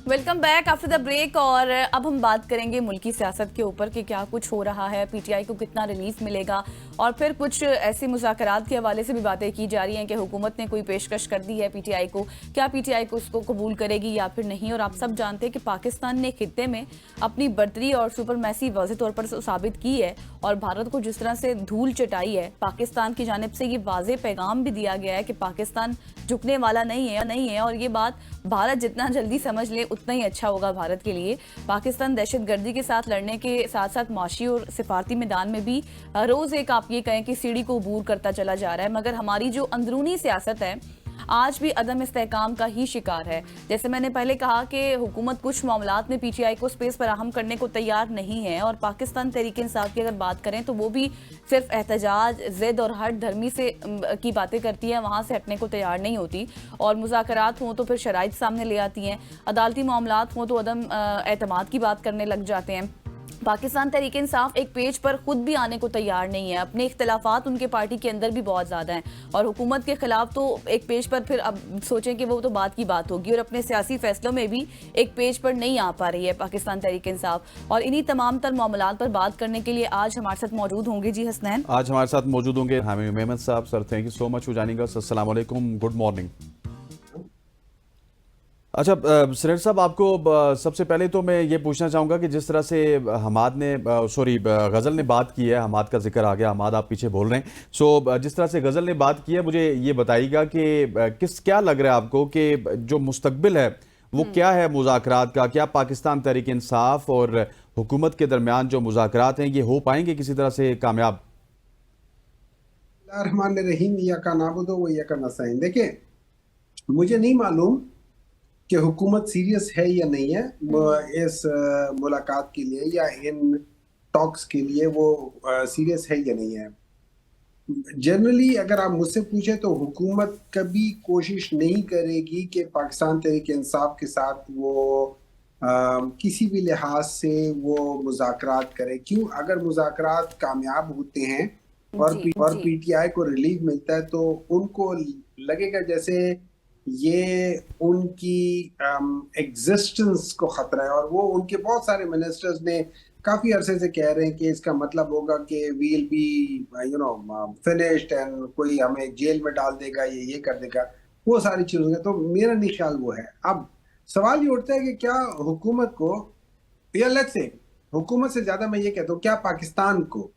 Welcome back after the break. और अब हम बात करेंगे मुल्की सियासत के ऊपर कि क्या कुछ हो रहा है, पीटीआई को कितना रिलीफ मिलेगा, और फिर कुछ ऐसे मुज़ाकरात के हवाले से भी बातें की जा रही हैं कि हुकूमत ने कोई पेशकश कर दी है पीटीआई को, क्या पीटीआई को उसको कबूल करेगी या फिर नहीं। और आप सब जानते हैं कि पाकिस्तान ने खित्ते में अपनी बर्तरी और सुपरमैसी वाज़ेह तौर पर साबित की है, और भारत को जिस तरह से धूल चटाई है, पाकिस्तान की जानिब से ये वाज़ेह पैगाम भी दिया गया है कि पाकिस्तान झुकने वाला नहीं है। और ये बात भारत जितना जल्दी समझ ले उतना ही अच्छा होगा भारत के लिए। पाकिस्तान दहशतगर्दी के साथ लड़ने के साथ साथ माशी और सिफारती मैदान में भी रोज एक आप ये कहें कि सीढ़ी को अबूर करता चला जा रहा है, मगर हमारी जो अंदरूनी सियासत है आज भी अदम इस्तेहकाम का ही शिकार है। जैसे मैंने पहले कहा कि हुकूमत कुछ मामलात में पीटीआई को स्पेस फराहम करने को तैयार नहीं है, और पाकिस्तान तहरीक इंसाफ की अगर बात करें तो वो भी सिर्फ एहतजाज, जिद और हट धर्मी से की बातें करती है, वहाँ से हटने को तैयार नहीं होती। और मुज़ाकरात हों तो फिर शराइत सामने ले आती हैं, अदालती मामलात हों तो अदम एतमाद की बात करने लग जाते हैं। पाकिस्तान तहरीक इंसाफ एक पेज पर खुद भी आने को तैयार नहीं है, अपने इख्तलाफात उनके पार्टी के अंदर भी बहुत ज़्यादा हैं, और हुकूमत के खिलाफ तो एक पेज पर फिर अब सोचें कि वो तो बात की बात होगी, और अपने सियासी फैसलों में भी एक पेज पर नहीं आ पा रही है पाकिस्तान तहरीक इंसाफ। और इन्हीं तमाम तर मामलात पर बात करने के लिए आज हमारे साथ मौजूद होंगे जी हसनैन। आज हमारे साथ मौजूद होंगे हामी मेहमद साहब। Sir, thank you so much for joining us. अस्सलाम वालेकुम, गुड मॉर्निंग। अच्छा सरेर साहब, आपको सबसे पहले तो मैं ये पूछना चाहूँगा कि जिस तरह से गज़ल ने बात की है, हमाद का जिक्र आ गया, हमाद आप पीछे बोल रहे हैं, जिस तरह से गज़ल ने बात की है, मुझे ये बताइएगा कि क्या लग रहा है आपको कि जो मुस्तकबिल है वो क्या है मुज़ाकरात का? क्या पाकिस्तान तहरीक इंसाफ और हुकूमत के दरमियान जो मुज़ाकरात हैं ये हो पाएंगे किसी तरह से कामयाब? रहमान रहीम, या का नाबुदो व या का नस्ताईन। देखिए, मुझे नहीं मालूम कि हुकूमत सीरियस है या नहीं है इस मुलाकात के लिए, या इन टॉक्स के लिए वो सीरियस है या नहीं है। जनरली अगर आप मुझसे पूछे तो हुकूमत कभी कोशिश नहीं करेगी कि पाकिस्तान तहरीक इंसाफ के साथ वो किसी भी लिहाज से वो मुज़ाकरात करे। क्यों? अगर मुज़ाकरात कामयाब होते हैं और पीटीआई को रिलीफ मिलता है तो उनको लगेगा जैसे ये उनकी एग्जिस्टेंस को खतरा है। और वो उनके बहुत सारे मिनिस्टर्स ने काफी अरसे से कह रहे हैं कि इसका मतलब होगा कि वील बी फिनिश्ड एंड कोई हमें जेल में डाल देगा, ये कर देगा, वो सारी चीजें। तो मेरा नहीं ख्याल वो है। अब सवाल ये उठता है कि क्या हुकूमत को, या लेट्स से हुकूमत से ज्यादा मैं ये कहता हूँ, क्या पाकिस्तान को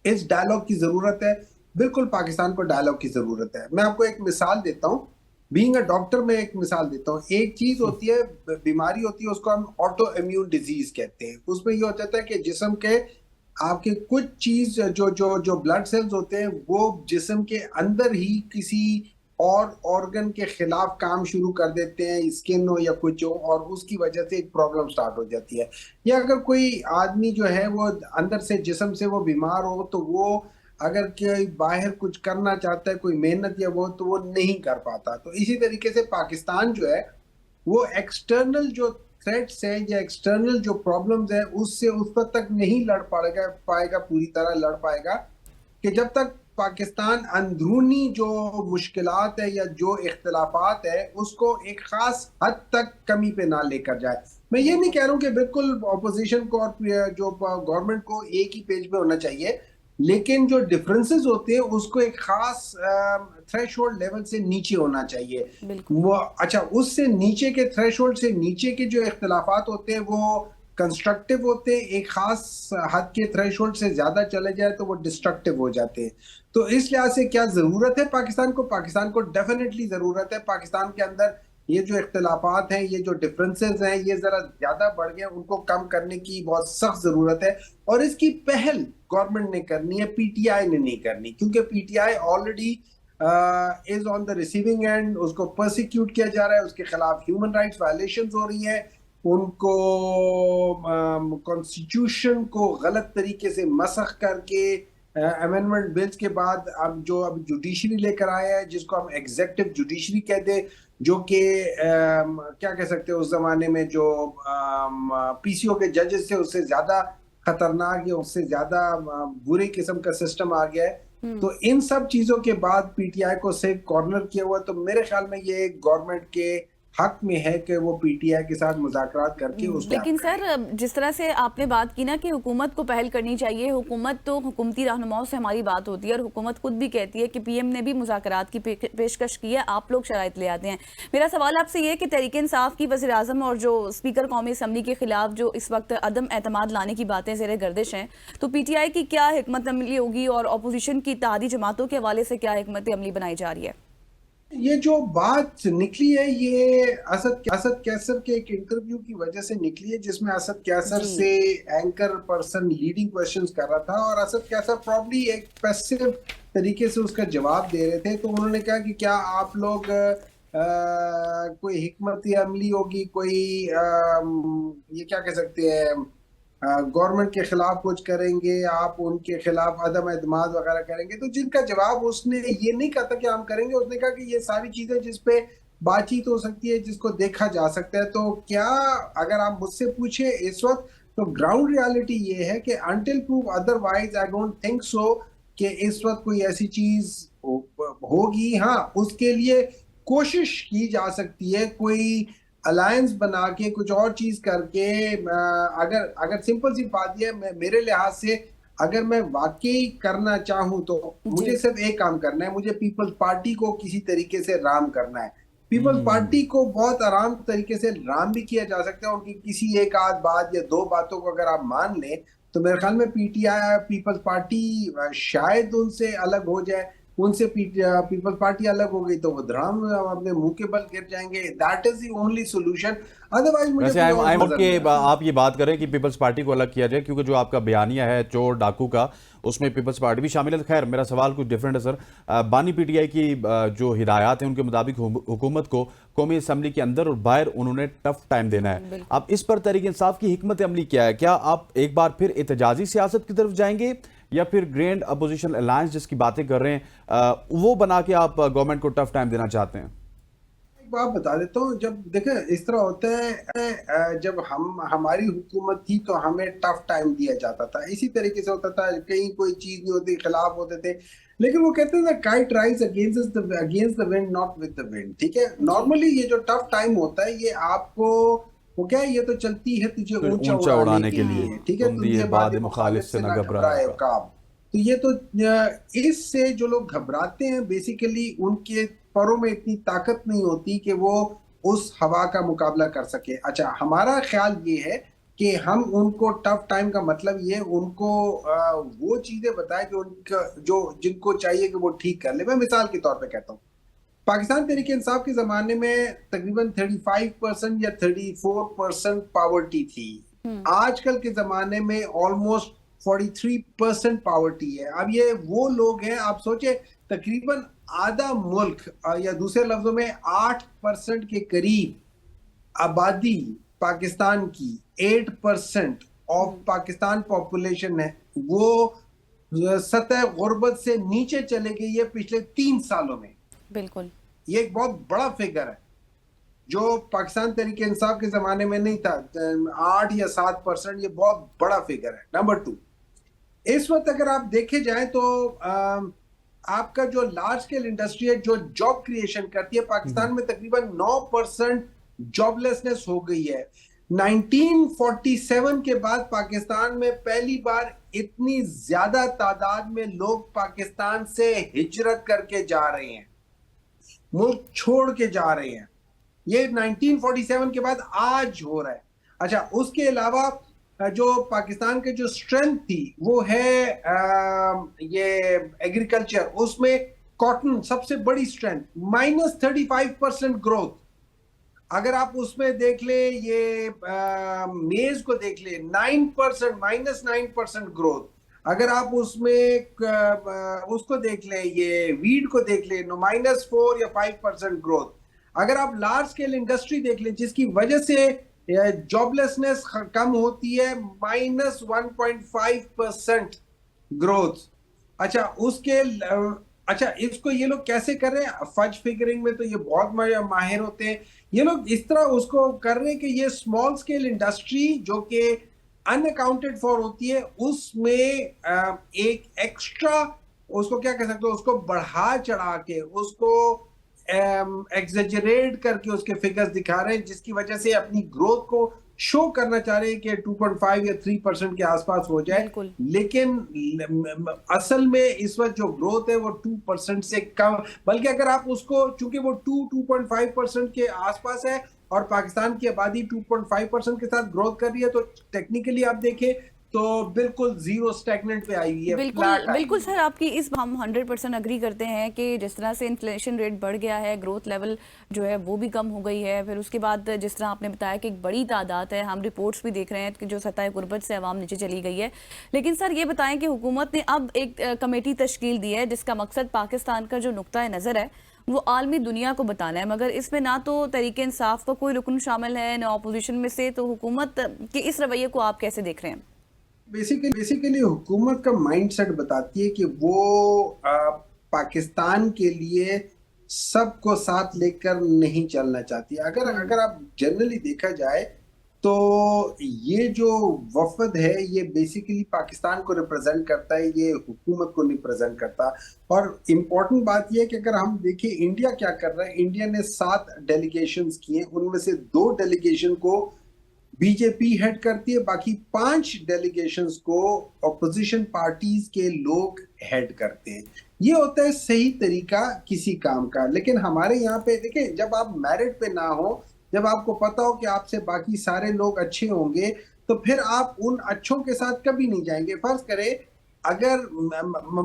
इस डायलॉग की जरूरत है? बिल्कुल पाकिस्तान को डायलॉग की जरूरत है। मैं आपको एक मिसाल देता हूँ, बीइंग अ डॉक्टर में एक मिसाल देता हूँ। एक चीज होती है, बीमारी होती है, उसको हम ऑटो इम्यून डिजीज कहते हैं। उसमें ये होता है कि जिस्म के आपके कुछ चीज जो जो जो ब्लड सेल्स होते हैं वो जिस्म के अंदर ही किसी और ऑर्गन के खिलाफ काम शुरू कर देते हैं, स्किन हो या कुछ हो, और उसकी वजह से एक प्रॉब्लम स्टार्ट हो जाती है। या अगर कोई आदमी जो है वो अंदर से जिस्म से वो बीमार हो, तो वो अगर कोई बाहर कुछ करना चाहता है, कोई मेहनत या वो, तो वो नहीं कर पाता। तो इसी तरीके से पाकिस्तान जो है वो एक्सटर्नल जो थ्रेट्स है या एक्सटर्नल जो प्रॉब्लम्स है उससे उस वक्त तक नहीं लड़ पाएगा पूरी तरह लड़ पाएगा कि जब तक पाकिस्तान अंदरूनी जो मुश्किलात है या जो इख्तलाफात है उसको एक खास हद तक कमी पे ना लेकर जाए। मैं ये नहीं कह रहा हूँ कि बिल्कुल ऑपोजिशन को और जो गवर्नमेंट को एक ही पेज पे होना चाहिए, लेकिन जो डिफरेंसेस होते हैं उसको एक खास थ्रेशोल्ड लेवल से नीचे होना चाहिए। वो अच्छा, उससे नीचे के थ्रेशोल्ड से नीचे के जो इख्तलाफात होते हैं वो कंस्ट्रक्टिव होते हैं, एक खास हद के थ्रेशोल्ड से ज्यादा चले जाए तो वो डिस्ट्रक्टिव हो जाते हैं। तो इस लिहाज से क्या जरूरत है पाकिस्तान को? पाकिस्तान को डेफिनेटली जरूरत है। पाकिस्तान के अंदर ये जो इख्तलाफात हैं, ये जो डिफरेंसेस हैं, ये जरा ज्यादा बढ़ गए, उनको कम करने की बहुत सख्त जरूरत है। और इसकी पहल गवर्नमेंट ने करनी है, पीटीआई ने नहीं करनी, क्योंकि PTI already is on the receiving end. उसको प्रोसिक्यूट किया जा रहा है, उसके खिलाफ ह्यूमन राइट्स वायलेशंस हो रही है, उनको कॉन्स्टिट्यूशन को गलत तरीके से मसख करके अमेंडमेंट बिल्स के बाद अब जुडिशरी लेकर आया है, जिसको हम एग्जेक्टिव जुडिशरी कहते हैं, जो कि क्या कह सकते हैं, उस जमाने में जो पीसीओ के जजेस थे उससे ज्यादा खतरनाक या उससे ज्यादा बुरे किस्म का सिस्टम आ गया है। तो इन सब चीजों के बाद पीटीआई को सिर्फ कॉर्नर किया हुआ। तो मेरे ख्याल में ये गवर्नमेंट के हक में है कि वो पीटीआई के साथ मुज़ाकरात करके उसको लेकिन सर, जिस तरह से आपने बात की ना कि हुकूमत को पहल करनी चाहिए, हुकूमत तो हुकूमती रहनुमाओं से हमारी बात होती है और हुकूमत खुद भी कहती है कि पीएम ने भी मुज़ाकरात की पेशकश की है, आप लोग शराइत ले आते हैं। मेरा सवाल आपसे ये है कि तहरीक इंसाफ की वज़ीर आज़म और जो स्पीकर कौमी असम्बली के खिलाफ जो इस वक्त अदम एतमाद लाने की बातें ज़ेर गर्दिश हैं, तो पीटीआई की क्या हिकमत अमली होगी और अपोजिशन की इत्तेहादी जमातों के हवाले से क्या हिकमत अमली बनाई जा रही है? ये जो बात निकली है ये असद कैसर के एक इंटरव्यू की वजह से निकली है, जिसमें असद कैसर जी। से एंकर पर्सन लीडिंग क्वेश्चंस कर रहा था और असद कैसर प्रॉब्ली एक पैसिव तरीके से उसका जवाब दे रहे थे। तो उन्होंने कहा कि क्या आप लोग कोई हिकमत अमली होगी, कोई ये क्या कह सकते हैं, गवर्नमेंट के खिलाफ कुछ करेंगे, आप उनके खिलाफ अदम एतमाद वगैरह करेंगे। तो जिनका जवाब उसने ये नहीं कहा था कि हम करेंगे, उसने कहा कि ये सारी चीजें जिस पे बातचीत हो सकती है, जिसको देखा जा सकता है। तो क्या अगर आप मुझसे पूछे इस वक्त, तो ग्राउंड रियलिटी ये है कि until prove otherwise I don't think so कि इस वक्त कोई ऐसी चीज होगी। हाँ, उसके लिए कोशिश की जा सकती है, कोई अलायंस बना के कुछ और चीज करके। अगर अगर सिंपल सी बात यह है, मेरे लिहाज से अगर मैं वाकई करना चाहूं तो मुझे जी। सिर्फ एक काम करना है, मुझे पीपल्स पार्टी को किसी तरीके से राम करना है। पीपल्स पार्टी को बहुत आराम तरीके से राम भी किया जा सकता है, उनकी किसी एक आध बात या दो बातों को अगर आप मान लें तो मेरे ख्याल में पीटीआई पीपल्स पार्टी शायद उनसे अलग हो जाए। उनसे पीपल्स पार्टी अलग हो गई तो वो धड़ाम अपने मुंह के बल गिर जाएंगे। That is the only solution, otherwise मुझे वैसे कोई और आई नजर के नहीं आता। आप ये बात करें कि पीपल्स पार्टी को अलग किया जाए, क्योंकि जो आपका बयानिया है चोर डाकू का, उसमें पीपल्स पार्टी भी शामिल है। खैर, मेरा सवाल कुछ डिफरेंट है सर। बानी पीटीआई की जो हिदायत है उनके मुताबिक हुकूमत को कौमी असम्बली के अंदर और बाहर उन्होंने टफ टाइम देना है। अब इस पर तहरीक इंसाफ की हिकमत अमली क्या है? क्या आप एक बार फिर एहतजाजी सियासत की तरफ जाएंगे या फिर ग्रैंड अपोजिशन अलायंस जिसकी बातें कर रहे हैं वो बना के आप गवर्नमेंट को टफ टाइम देना चाहते हैं? एक बात बता देता हूँ, जब देखें इस तरह होता है, जब हमारी हुकूमत थी तो हमें टफ टाइम दिया जाता था, इसी तरीके से होता था, कहीं कोई चीज नहीं होती खिलाफ होते थे। लेकिन वो कहते हैं ना, kite rise against the wind not with the wind. ठीक है, जी। नॉर्मली ये जो टफ टाइम होता है ये आपको, वो क्या है, ये तो चलती है तुझे तो ऊंचा ऊंचा उड़ाने उड़ाने के के लिए। लिए ठीक है, तुम तुम दिए ये बाद बाद मुखालिफ मुखालिफ से से न ना घबराए घबराए का। काब। तो ये तो इससे जो लोग घबराते हैं बेसिकली उनके परों में इतनी ताकत नहीं होती कि वो उस हवा का मुकाबला कर सके। अच्छा, हमारा ख्याल ये है कि हम उनको टफ टाइम का मतलब ये उनको वो चीजें बताएं कि उनका जो जिनको चाहिए कि वो ठीक कर ले। मैं मिसाल के तौर पे कहता हूँ, पाकिस्तान तहरीक इंसाफ के जमाने में तकरीबन 35% या 34% पावर्टी थी। आजकल के जमाने में ऑलमोस्ट 43% पावर्टी है। अब ये वो लोग हैं, आप सोचे तकरीबन आधा मुल्क या दूसरे लफ्जों में 8% के करीब आबादी पाकिस्तान की, 8% ऑफ पाकिस्तान पॉपुलेशन है, वो सतह गुर्बत से नीचे चले गई है पिछले 3 सालों में। बिल्कुल। ये एक बहुत बड़ा फिगर है जो पाकिस्तान तहरीक इंसाफ के जमाने में नहीं था। 8 या 7%, ये बहुत बड़ा फिगर है। नंबर 2, इस वक्त अगर आप देखे जाए तो आपका जो लार्ज स्केल इंडस्ट्री है जो जॉब क्रिएशन करती है, पाकिस्तान में तकरीबन 9% जॉबलेसनेस हो गई है। 1947 के बाद पाकिस्तान में पहली बार इतनी ज्यादा तादाद में लोग पाकिस्तान से हिजरत करके जा रहे हैं, मुल्क छोड़ के जा रहे हैं। ये 1947 के बाद आज हो रहा है। अच्छा, उसके अलावा जो पाकिस्तान के जो स्ट्रेंथ थी वो है ये एग्रीकल्चर, उसमें कॉटन सबसे बड़ी स्ट्रेंथ, -35% ग्रोथ। अगर आप उसमें देख ले, ये मेज को देख ले, 9%, -9% ग्रोथ। अगर आप उसमें उसको देख ले, ये वीट को देख ले, -4 या 5% ग्रोथ। अगर आप लार्ज स्केल इंडस्ट्री देख लें जिसकी वजह से जॉबलेसनेस कम होती है, -1.5% ग्रोथ। अच्छा, अच्छा, इसको ये लोग कैसे कर रहे हैं? फज फिगरिंग में तो ये बहुत माहिर होते हैं। ये लोग इस तरह उसको कर रहे हैं कि ये स्मॉल स्केल इंडस्ट्री जो कि अनअकाउंटेड फॉर होती है, उसमें एक एक्स्ट्रा, उसको क्या कह सकते हो, उसको बढ़ा चढ़ा के, उसको एग्जेजरेट करके उसके फिगर्स दिखा रहे हैं, जिसकी वजह से अपनी ग्रोथ को शो करना चाह रहे हैं कि 2.5 या 3% के आसपास हो जाए। बिल्कुल। लेकिन असल में इस वक्त जो ग्रोथ है वो 2% से कम, बल्कि अगर आप उसको, चूंकि वो 2.5% के आसपास है और पाकिस्तान की आबादी 2.5% के साथ ग्रोथ कर रही है, तो टेक्निकली आप देखें तो बिल्कुल जीरो स्टैग्नेंट पे आई हुई है, बिल्कुल फ्लैट आई बिल्कुल हुई सर, आपकी इस हम 100% अग्री करते हैं कि जिस तरह से इन्फ्लेशन रेट बढ़ गया है, ग्रोथ लेवल जो है वो भी कम हो गई है। फिर उसके बाद जिस तरह आपने बताया कि एक बड़ी तादाद है, हम रिपोर्ट्स भी देख रहे हैं कि जो सतह गुर्बत से आवाम नीचे चली गई है। लेकिन सर ये बताएं कि हुकूमत ने अब एक कमेटी तश्कील दी है जिसका मकसद पाकिस्तान का जो नुक्ता नज़र है वो आलमी दुनिया को बताना है, मगर इसमें ना तो तरीके इंसाफ का कोई रुकन शामिल है ना अपोजिशन में से। तो हुकूमत के इस रवैये को आप कैसे देख रहे हैं? बेसिकली हुकूमत का माइंडसेट बताती है कि वो पाकिस्तान के लिए सबको साथ लेकर नहीं चलना चाहती। अगर आप जनरली देखा जाए तो ये जो वफद है ये बेसिकली पाकिस्तान को रिप्रेजेंट करता है, ये हुकूमत को नहीं प्रेजेंट करता। और इम्पोर्टेंट बात ये है कि अगर हम देखें इंडिया क्या कर रहा है, इंडिया ने 7 डेलीगेशंस किए, उनमें से 2 डेलीगेशन को बीजेपी हेड करती है, बाकी 5 डेलीगेशंस को ऑपोजिशन पार्टीज के लोग हेड करते हैं। ये होता है सही तरीका किसी काम का। लेकिन हमारे यहाँ पे देखें, जब आप मेरिट पे ना हो, जब आपको पता हो कि आपसे बाकी सारे लोग अच्छे होंगे, तो फिर आप उन अच्छों के साथ कभी नहीं जाएंगे। फर्ज करें अगर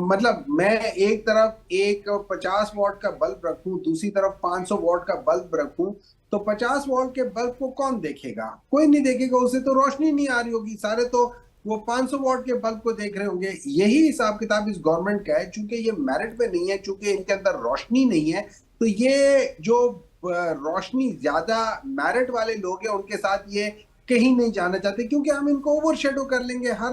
मतलब मैं एक तरफ एक 50 वॉट का बल्ब रखूं, दूसरी तरफ 500 वॉट का बल्ब रखूं, तो 50 वॉट के बल्ब को कौन देखेगा? कोई नहीं देखेगा, उसे तो रोशनी नहीं आ रही होगी, सारे तो वो 500 वॉट के बल्ब को देख रहे होंगे। यही हिसाब किताब इस गवर्नमेंट का है। चूंकि ये मेरिट पे नहीं है, चूंकि इनके अंदर रोशनी नहीं है, तो ये जो रोशनी ज्यादा मेरिट वाले लोग हैं उनके साथ ये कहीं नहीं जाना चाहते, क्योंकि हम इनको ओवर शेडो कर लेंगे हर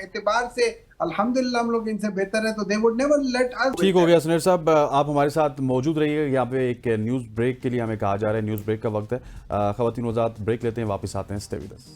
एतबार से। अल्हम्दुलिल्लाह हम लोग इनसे बेहतर है, तो they would never let us. ठीक हो गया सुनील साहब, आप हमारे साथ मौजूद रहिएगा। यहाँ पे एक न्यूज़ ब्रेक के लिए हमें कहा जा रहा है, न्यूज़ ब्रेक का वक्त है। ख़वातीन वज़ात ब्रेक लेते हैं, वापस आते हैं, स्टे विद अस।